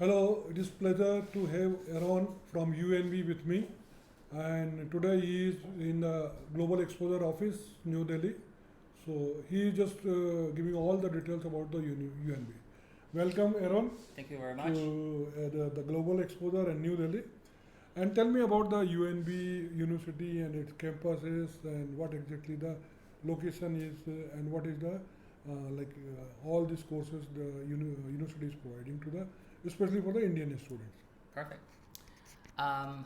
Hello, it is pleasure to have Aaron from UNB with me, and today he is in the Global Exposure Office, New Delhi. So he is just giving all the details about the UNB. Welcome, Aaron, Thank you very much. to the Global Exposure in New Delhi. And tell me about the UNB University and its campuses and what exactly the location is and what is the all these courses the university is providing to the especially for the Indian students. Perfect.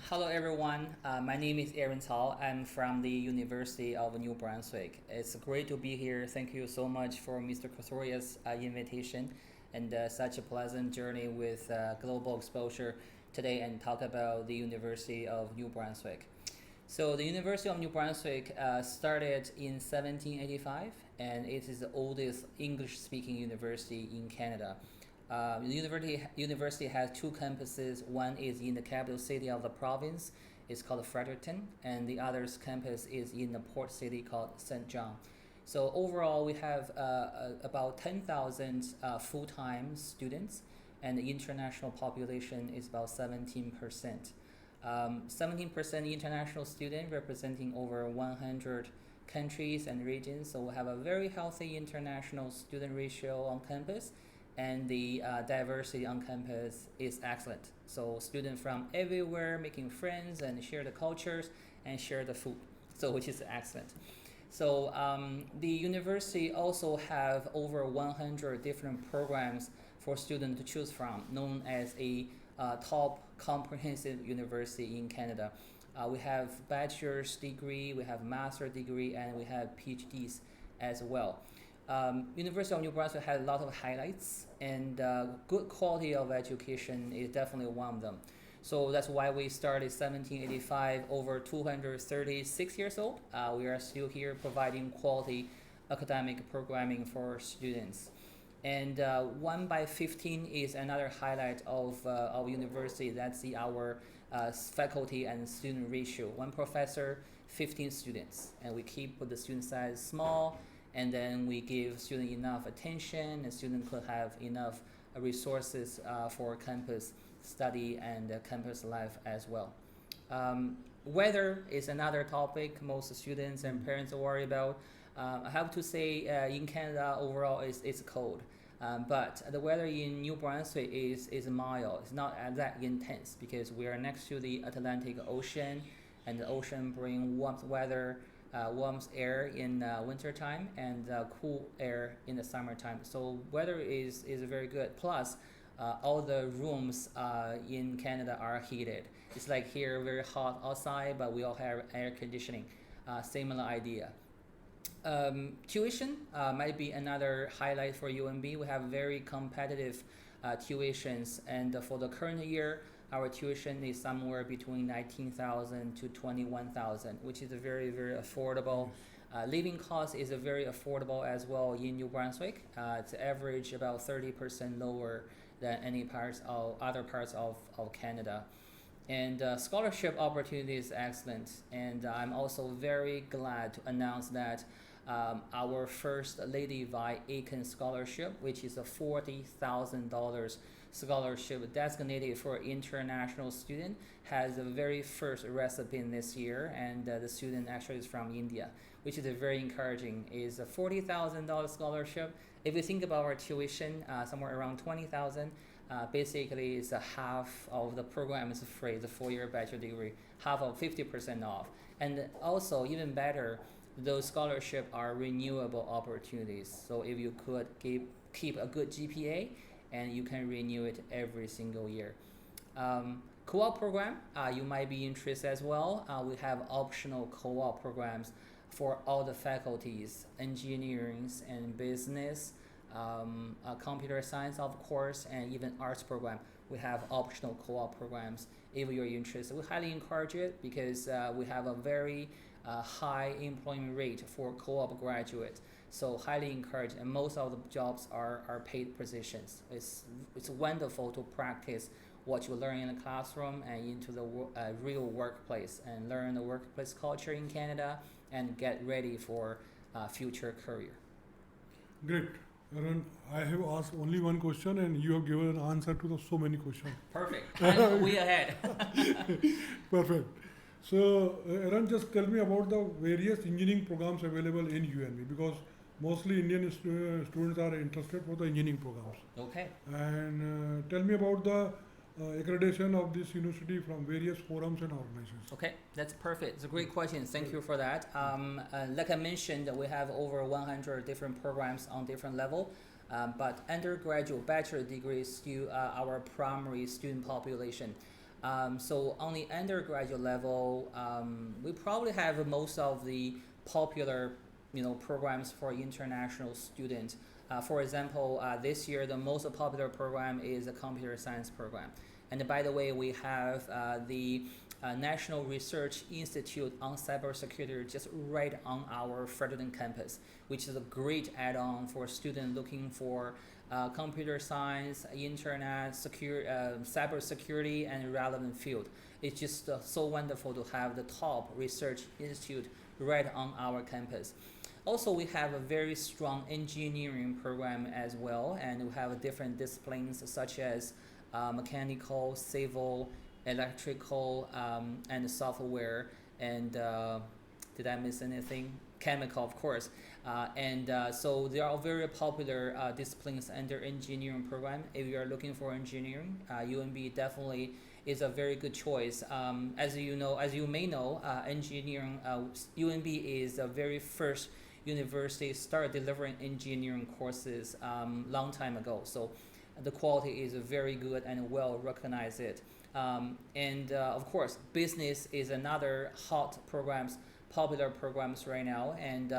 Hello, everyone. My name is Aaron Tao. I'm from the University of New Brunswick. It's great to be here. Thank you so much for Mr. Kosoria's invitation and such a pleasant journey with global exposure today and talk about the University of New Brunswick. So the University of New Brunswick started in 1785, and it is the oldest English-speaking university in Canada. The university has two campuses. One is in the capital city of the province. It's called Fredericton, and the other campus is in the port city called St. John. So overall, we have about 10,000 full-time students, and the international population is about 17%. 17% international student representing over 100 countries and regions. So we have a very healthy international student ratio on campus, and the diversity on campus is excellent. So students from everywhere making friends and share the cultures and share the food. So which is excellent. So the university also have over 100 different programs for students to choose from, known as a top comprehensive university in Canada. We have bachelor's degree, we have master degree, and we have PhDs as well. University of New Brunswick has a lot of highlights, and good quality of education is definitely one of them. So that's why we started 1785, over 236 years old. We are still here providing quality academic programming for students. And 1 by 15 is another highlight of our university. That's our faculty and student ratio. One professor, 15 students. And we keep the student size small, and then we give student enough attention, and student could have enough resources for campus study and campus life as well. Weather is another topic most students and parents worry about. I have to say, in Canada overall, it's cold. But the weather in New Brunswick is mild. It's not that intense because we are next to the Atlantic Ocean, and the ocean bring warm weather, warm air in wintertime, and cool air in the summertime. So weather is very good. Plus, all the rooms in Canada are heated. It's like here very hot outside, but we all have air conditioning. Similar idea. Tuition might be another highlight for UNB. We have very competitive tuitions, and for the current year, our tuition is somewhere between 19,000 to 21,000, which is a very, very affordable. Living cost is a very affordable as well in New Brunswick. It's average about 30% lower than any parts of other parts of Canada. And scholarship opportunity is excellent. And I'm also very glad to announce that our First Lady Vi Aiken Scholarship, which is a $40,000 scholarship designated for international student, has the very first recipient this year, and the student actually is from India, which is very encouraging. Is a $40,000 scholarship. If you think about our tuition, somewhere around 20,000. Basically, it's a half of the program is free, the 4-year bachelor degree, half of 50% off. And also, even better, those scholarships are renewable opportunities. So if you could keep a good GPA, and you can renew it every single year. Co-op program, you might be interested as well. We have optional co-op programs for all the faculties, engineering and business, computer science, of course, and even arts program. We have optional co-op programs if you're interested. We highly encourage it because we have a very high employment rate for co-op graduates. So highly encouraged, and most of the jobs are paid positions. It's wonderful to practice what you learn in the classroom and into the real workplace, and learn the workplace culture in Canada and get ready for future career. Great. Aaron, I have asked only one question and you have given an answer to so many questions. Perfect. I'm way ahead. Perfect. So, Aaron, just tell me about the various engineering programs available in UNB because mostly Indian students are interested for the engineering programs. Okay. And tell me about the accreditation of this university from various forums and organizations. Okay, that's perfect. It's a great question. Thank you for that. Like I mentioned, we have over 100 different programs on different level, but undergraduate bachelor degree is still our primary student population. So on the undergraduate level, we probably have most of the popular, programs for international students. For example, this year the most popular program is a computer science program. And by the way, we have the National Research Institute on Cybersecurity just right on our Fredericton campus, which is a great add-on for students looking for computer science, internet, cybersecurity, and relevant field. It's just so wonderful to have the top research institute right on our campus. Also, we have a very strong engineering program as well, and we have different disciplines such as mechanical, civil, electrical, and software. And did I miss anything? Chemical, of course. So they are very popular disciplines under engineering program. If you are looking for engineering, UNB definitely is a very good choice. As you may know, engineering UNB is the very first university started delivering engineering courses long time ago. So the quality is very good and well recognized it. Of course, business is another hot popular programs right now. And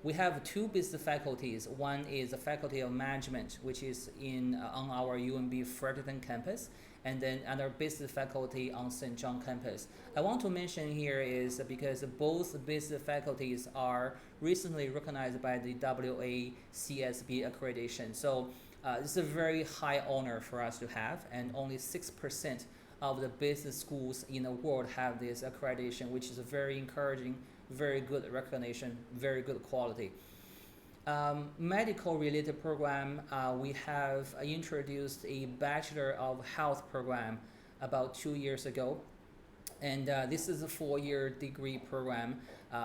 we have two business faculties. One is the Faculty of Management, which is on our UNB Fredericton campus, and then another business faculty on St. John campus. I want to mention here is because both business faculties are recently recognized by the WACSB accreditation. So it's a very high honor for us to have, and only 6% of the business schools in the world have this accreditation, which is a very encouraging, very good recognition, very good quality. Medical related program, we have introduced a Bachelor of Health program about 2 years ago. And this is a 4-year degree program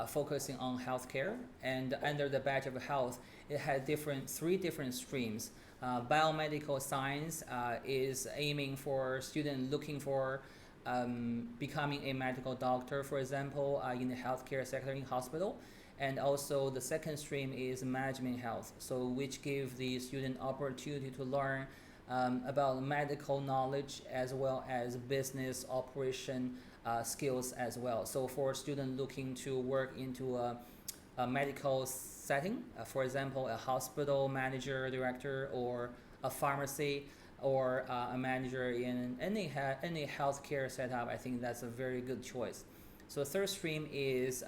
focusing on healthcare. And under the Bachelor of Health, it had three different streams. Biomedical science is aiming for students looking for becoming a medical doctor, for example, in the healthcare sector in hospital. And also the second stream is management health, so which gives the student opportunity to learn about medical knowledge as well as business operation skills as well. So for students looking to work into a medical setting, for example, a hospital manager, director, or a pharmacy, or a manager in any healthcare setup, I think that's a very good choice. So third stream is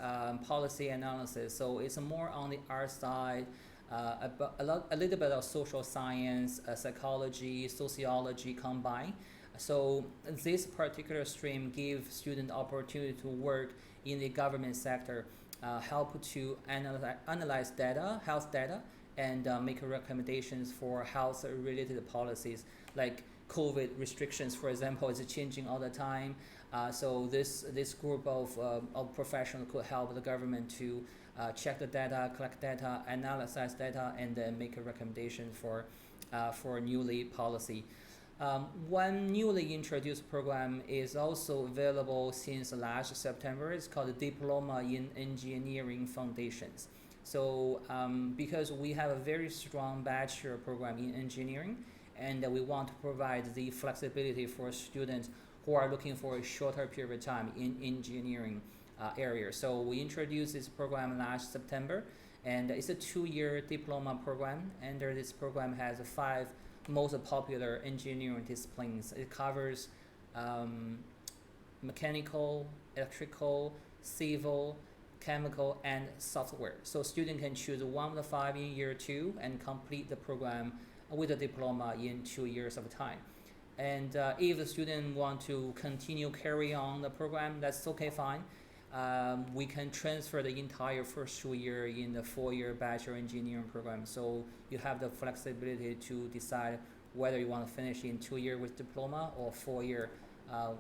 policy analysis. So it's more on the art side, a little bit of social science, psychology, sociology combined. So this particular stream gives student opportunity to work in the government sector, help to analyze data, health data, and make recommendations for health-related policies like COVID restrictions, for example, is changing all the time. So this group of professionals could help the government to check the data, collect data, analyze data, and then make a recommendation for newly policy. One newly introduced program is also available since last September. It's called Diploma in Engineering Foundations. So because we have a very strong bachelor program in engineering, and we want to provide the flexibility for students who are looking for a shorter period of time in engineering area. So we introduced this program last September, and it's a 2-year diploma program. Under this program has 5 most popular engineering disciplines. It covers mechanical, electrical, civil, chemical, and software. So students can choose one of the 5 in year 2 and complete the program with a diploma in 2 years of time. And if the student want to continue carry on the program, that's okay, fine. we can transfer the entire first 2 year in the 4 year bachelor engineering program. So you have the flexibility to decide whether you want to finish in 2 year with diploma or 4 year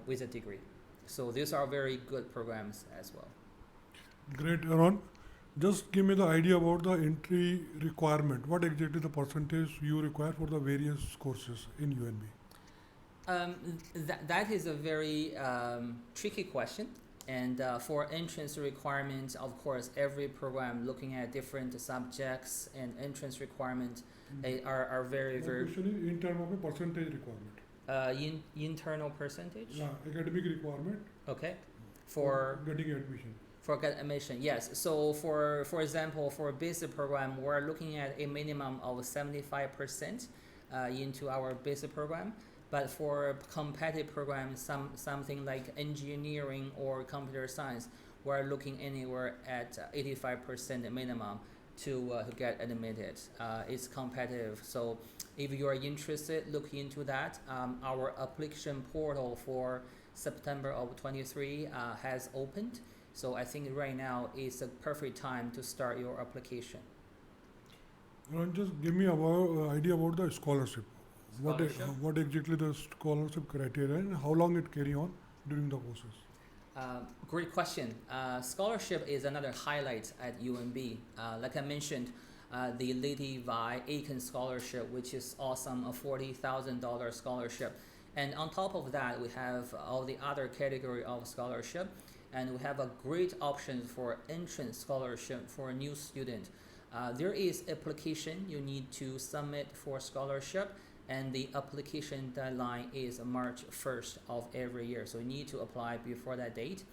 with a degree. So these are very good programs as well. Great, Aaron. Just give me the idea about the entry requirement. What exactly the percentage you require for the various courses in UNB? That is a very tricky question. And for entrance requirements, of course, every program looking at different subjects and entrance requirements are very, My very question is in terms of a percentage requirement. internal percentage. Yeah, academic requirement Okay. For getting admission. For get admission, yes. So for example, for a basic program, we're looking at a minimum of 75% into our basic program. But for competitive programs, something like engineering or computer science, we're looking anywhere at 85% minimum to get admitted. It's competitive, so if you are interested, look into that. Our application portal for September of 23 has opened, so I think right now is a perfect time to start your application. And just give me an idea about the scholarship. Scholarship? What exactly the scholarship criteria and how long it carry on during the courses? Great question. Scholarship is another highlight at UNB. Like I mentioned, the Lady Vi Aiken Scholarship, which is awesome, a $40,000 scholarship. And on top of that, we have all the other category of scholarship, and we have a great option for entrance scholarship for a new student. There is application you need to submit for scholarship, and the application deadline is March 1st of every year. So you need to apply before that date.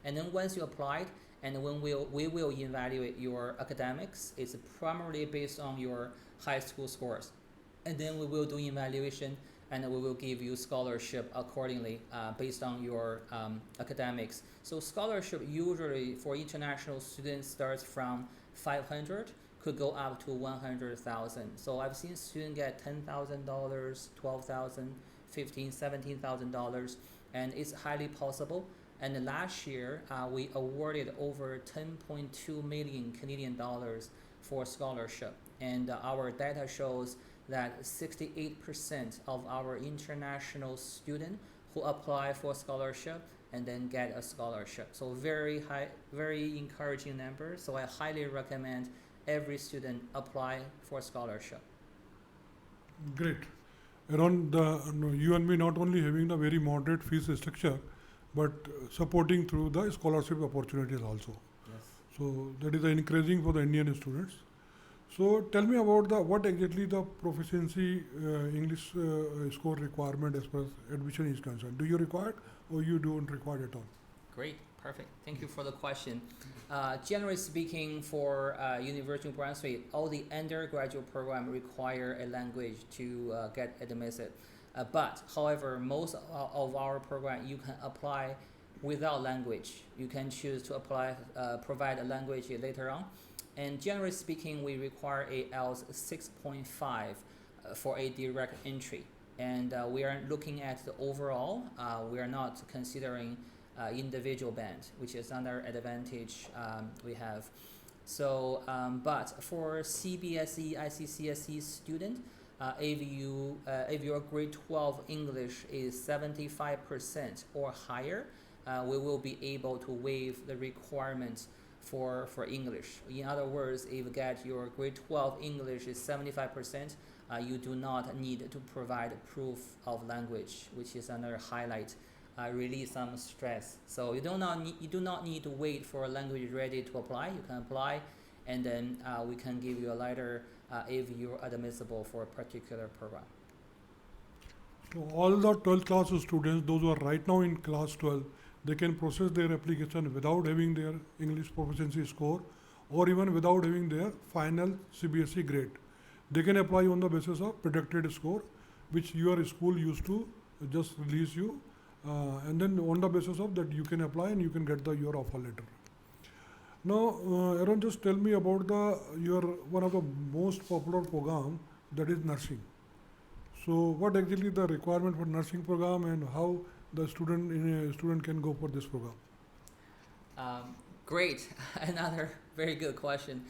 And then once you applied, and when we will evaluate your academics, it's primarily based on your high school scores. And then we will do evaluation, and we will give you scholarship accordingly based on your academics. So scholarship usually for international students starts from 500, could go up to 100,000. So I've seen students get $10,000, $12,000, $15,000, $17,000, and it's highly possible. And last year, we awarded over 10.2 million Canadian dollars for scholarship. And our data shows that 68% of our international students who apply for scholarship and then get a scholarship. So very high, very encouraging number. So I highly recommend every student apply for scholarship. Great. Around the UNB not only having the very moderate fees structure, but supporting through the scholarship opportunities also. Yes. So that is encouraging for the Indian students. So tell me about what exactly the proficiency English score requirement as far as admission is concerned. Do you require it or you don't require it at all? Great, perfect. Thank you for the question. Generally speaking, for University of New Brunswick, all the undergraduate program require a language to get admitted. But however, most of our program you can apply without language. You can choose to apply, provide a language later on. And generally speaking, we require a IELTS 6.5 for a direct entry. And we are looking at the overall. We are not considering individual band, which is another advantage we have. So, but for CBSE, ICCSE student, if your grade 12 English is 75% or higher, we will be able to waive the requirements for English. In other words, if you get your grade 12 English is 75%, you do not need to provide proof of language, which is another highlight. Release some stress. So you do not need to wait for a language ready to apply. You can apply, and then we can give you a letter if you're admissible for a particular program. So all the 12th class students, those who are right now in class 12, they can process their application without having their English proficiency score or even without having their final CBSE grade. They can apply on the basis of predicted score, which your school used to just release you, and then on the basis of that you can apply and you can get your offer letter. Now, Aaron, just tell me about your one of the most popular program, that is nursing. So what exactly the requirement for nursing program and how the student can go for this program? Great. Another very good question.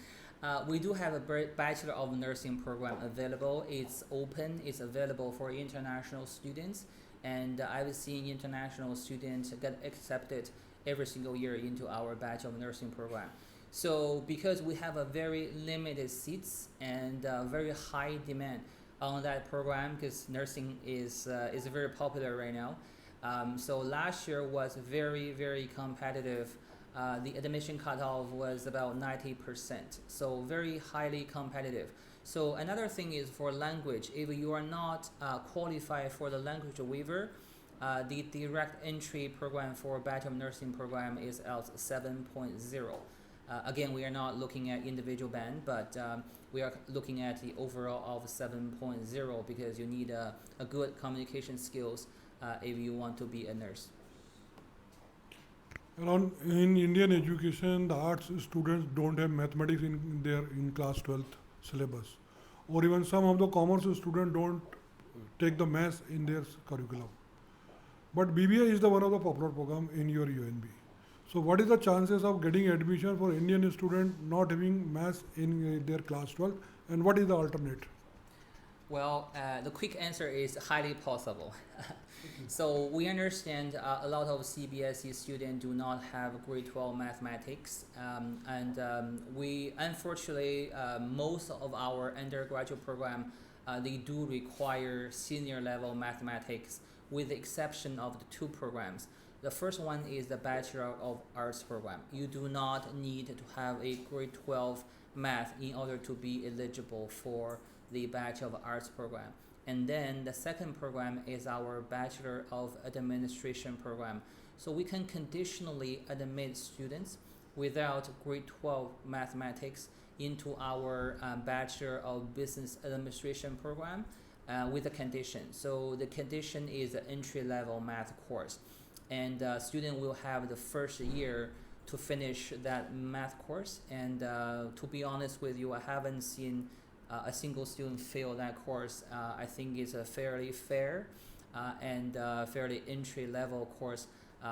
We do have a Bachelor of Nursing program available. It's open. It's available for international students, and I've seen international students get accepted every single year into our Bachelor of Nursing program. So because we have a very limited seats and very high demand on that program, because nursing is very popular right now. So last year was very competitive. The admission cutoff was about 90%, so very highly competitive. So another thing is for language. If you are not qualified for the language waiver, the direct entry program for Bachelor of Nursing program is at 7.0. Again, we are not looking at individual band, but we are looking at the overall of 7.0 because you need a good communication skills if you want to be a nurse. Around in Indian education, the arts students don't have mathematics in class 12th syllabus, or even some of the commerce students don't take the maths in their curriculum. But BBA is the one of the popular program in your UNB. So what is the chances of getting admission for Indian student not having maths in their class 12, and what is the alternate? Well, the quick answer is highly possible. So we understand a lot of CBSE students do not have grade 12 mathematics, and we unfortunately most of our undergraduate program they do require senior level mathematics, with the exception of the two programs. The first one is the Bachelor of Arts program. You do not need to have a grade 12 math in order to be eligible for the Bachelor of Arts program. And then the second program is our Bachelor of Administration program. So we can conditionally admit students without grade 12 mathematics into our Bachelor of Business Administration program with a condition. So the condition is an entry-level math course. And student will have the first year to finish that math course. And to be honest with you, I haven't seen a single student fail that course. I think it's a fairly fair and fairly entry-level course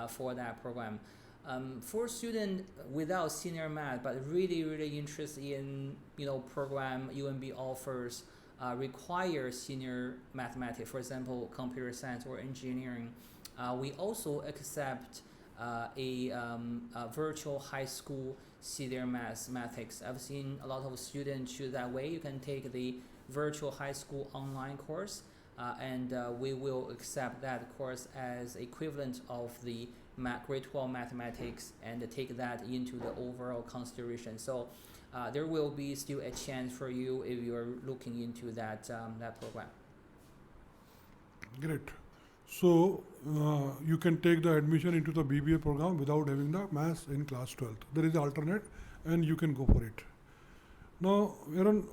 for that program. For student without senior math, but really interested in program UNB offers require senior mathematics, for example, computer science or engineering. We also accept a virtual high school senior mathematics. I've seen a lot of students choose that way. You can take the virtual high school online course, and we will accept that course as equivalent of the grade 12 mathematics and take that into the overall consideration. So there will be still a chance for you if you are looking into that program. Great. So you can take the admission into the BBA program without having the maths in class 12th. There is an alternate, and you can go for it. Now, Aaron,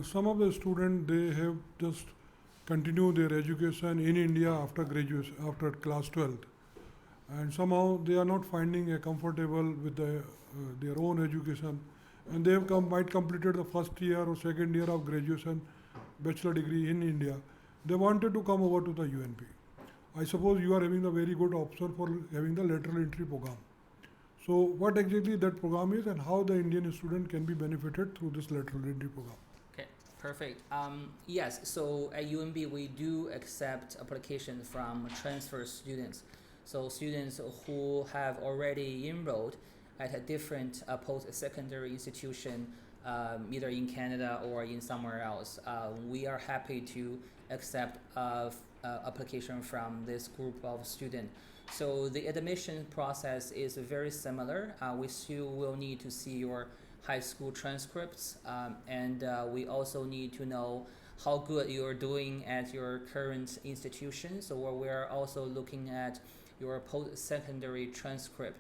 some of the students, they have just continued their education in India after graduation, after class 12th, and somehow they are not finding a comfortable with their own education, and they have might completed the first year or second year of graduation, bachelor degree in India. They wanted to come over to the UNP. I suppose you are having a very good option for having the lateral entry program. So what exactly that program is and how the Indian student can be benefited through this lateral entry program? Okay, perfect. Yes, so at UNB we do accept applications from transfer students. So students who have already enrolled at a different post-secondary institution, either in Canada or in somewhere else. We are happy to accept application from this group of students. So the admission process is very similar. We still will need to see your high school transcripts, and we also need to know how good you are doing at your current institution. So we are also looking at your post-secondary transcript.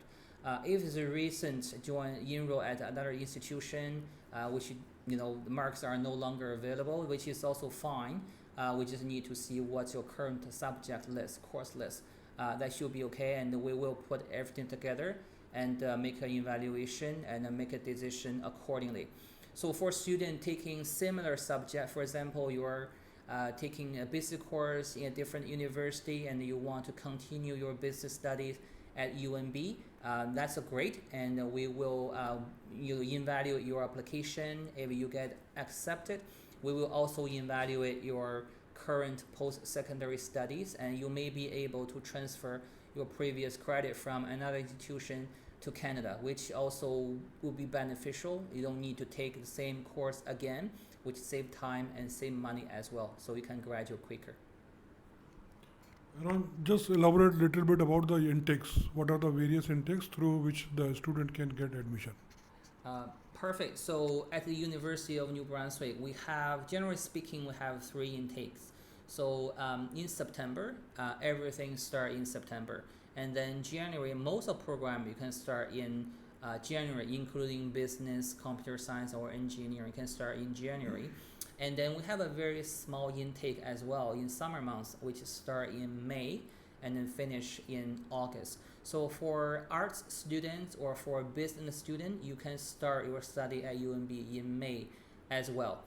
If it's a recent enroll at another institution, which the marks are no longer available, which is also fine. We just need to see what's your current subject list, course list. That should be okay, and we will put everything together and make an evaluation and make a decision accordingly. So for students taking similar subject, for example, you are taking a business course in a different university and you want to continue your business studies at UNB, that's great, and we will evaluate your application. If you get accepted, we will also evaluate your current post-secondary studies, and you may be able to transfer your previous credit from another institution to Canada, which also will be beneficial. You don't need to take the same course again, which save time and save money as well, so you can graduate quicker. Aaron, just elaborate a little bit about the intakes. What are the various intakes through which the student can get admission? Perfect. So at the University of New Brunswick, we have, generally speaking, we have 3 intakes. So in September, everything starts in September. And then January, most of the program you can start in January, including business, computer science, or engineering can start in January. And then we have a very small intake as well in summer months, which start in May and then finish in August. So for arts students or for business student, you can start your study at UNB in May as well.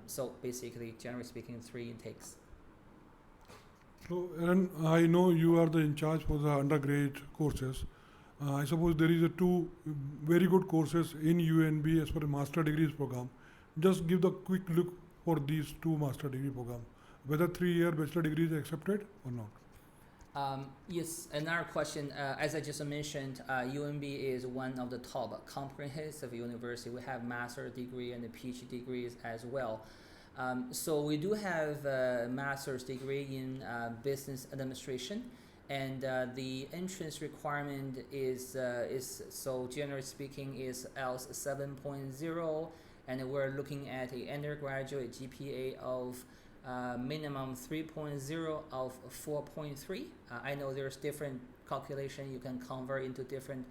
So basically, generally speaking, 3 intakes. So, Aaron, I know you are the in charge for the undergraduate courses. I suppose there is a 2 very good courses in UNB as per a master degrees program. Just give the quick look for these 2 master degree programs. Whether 3-year bachelor degree is accepted or not. Yes, another question. As I just mentioned, UNB is one of the top comprehensive university. We have master degree and a PhD degrees as well. So we do have a master's degree in business administration, and the entrance requirement is so generally speaking is IELTS 7.0, and we're looking at an undergraduate GPA of minimum 3.0 of 4.3. I know there's different calculation you can convert into different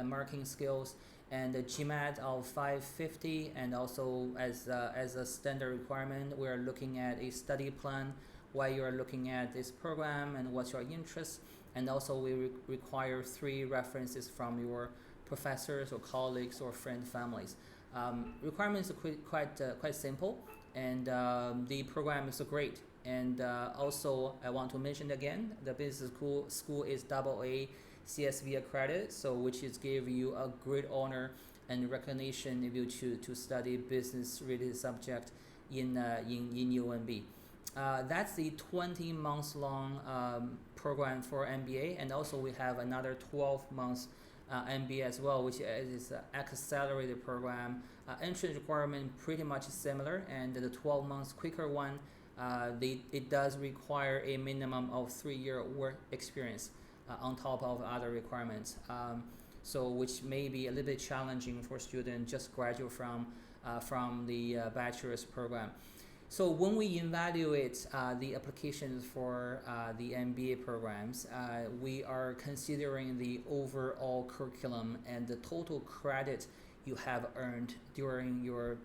marking skills, and the GMAT of 550, and also as a standard requirement, we're looking at a study plan, why you're looking at this program and what's your interest, and also we require 3 references from your professors or colleagues or friend families. Requirements are quite simple, and the program is great. And also I want to mention again, the business school is AA CSV accredited, so which is give you a great honor and recognition if you choose to study business related subject in UNB. That's the 20 months long program for MBA, and also we have another 12 months MBA as well, which is an accelerated program. Entrance requirement pretty much similar, and the 12 months quicker one, it does require a minimum of 3-year work experience on top of other requirements. So which may be a little bit challenging for students just graduate from the bachelor's program. So when we evaluate the applications for the MBA programs, we are considering the overall curriculum and the total credit you have earned during your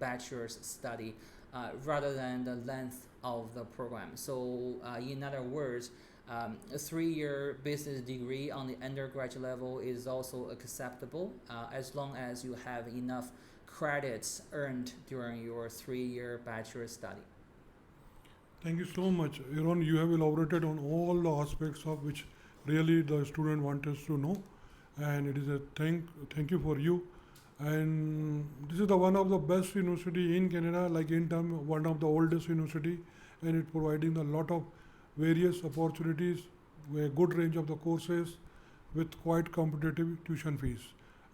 bachelor's study, rather than the length of the program. So in other words, a 3-year business degree on the undergraduate level is also acceptable as long as you have enough credits earned during your 3-year bachelor study. Thank you so much. Aaron, you have elaborated on all the aspects of which really the student wants us to know, and it is a thank you for you. And this is the one of the best university in Canada, like in term one of the oldest university, and it providing a lot of various opportunities, a good range of the courses with quite competitive tuition fees,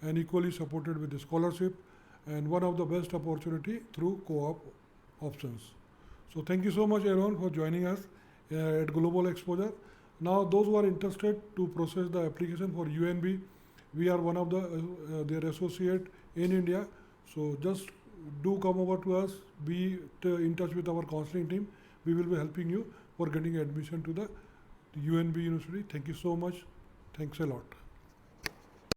and equally supported with the scholarship, and one of the best opportunity through co-op options. So thank you so much, Aaron, for joining us at Global Exposure. Now those who are interested to process the application for UNB, we are one of their associate in India. So just do come over to us, be in touch with our counseling team. We will be helping you for getting admission to the UNB University. Thank you so much. Thanks a lot.